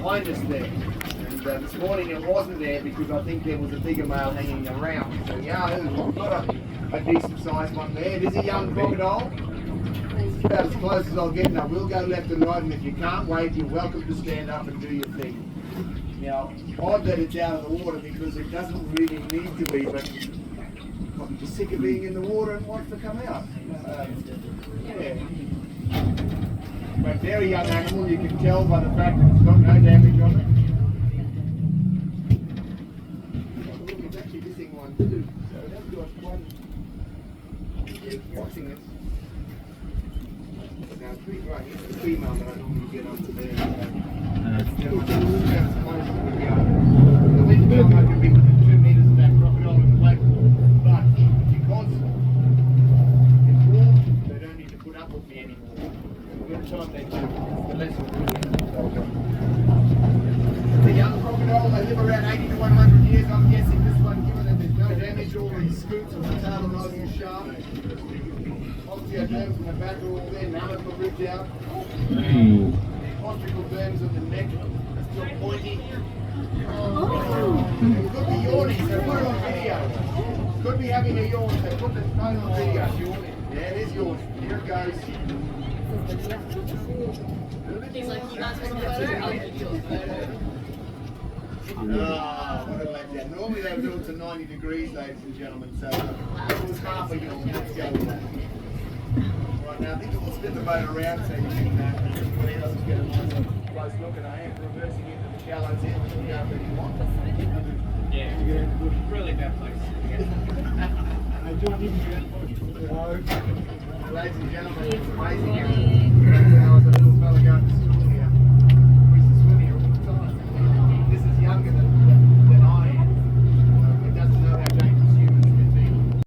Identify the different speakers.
Speaker 1: behind us there. And this morning it wasn't there because I think there was a bigger male hanging around. So yeah, we've got a decent sized one there. It is a young crocodile. It's about as close as I'll get, and I will go left and right, and if you can't wave, you're welcome to stand up and do your thing. Now, odd that it's out of the water because it doesn't really need to be, but probably just sick of being in the water and wants to come out. Yeah. But very young animal, you can tell by the fact that it's got no damage on it. Look, it's actually missing one too. So that's got one watching it. Now, it's pretty right. It's the female that I normally get onto there. That's close as we go. The wind tunnel can be within 2 meters of that crocodile in the lake, but because it's warm, they don't need to put up with me anymore. The time they do, the less we'll do. It's a young crocodile, they live around 80 to 100 years. I'm guessing this one, given that there's no damage, all these scoots on the tail are nice and sharp. Obviously our derms on the back are all there, none of them are ripped out. The ostrical derms on the neck are still pointy. It could be yawning, so put it on video. Could be having a yawn, so put the phone on video. Yawning. Yeah, it is yawning. Here it goes.
Speaker 2: He's like, you guys want a photo? I'll give you a photo.
Speaker 1: Ah, what a legend. Normally they do it to 90 degrees, ladies and gentlemen, so it was half a yawn. Let's go with that. Right now, I think we'll spin the boat around so you can everybody doesn't get a nice close look, and I am reversing into the shallows here, which we don't really want.
Speaker 3: Yeah, really bad place.
Speaker 1: I don't even get it. Ladies and gentlemen, it's amazing how I was a little fella going to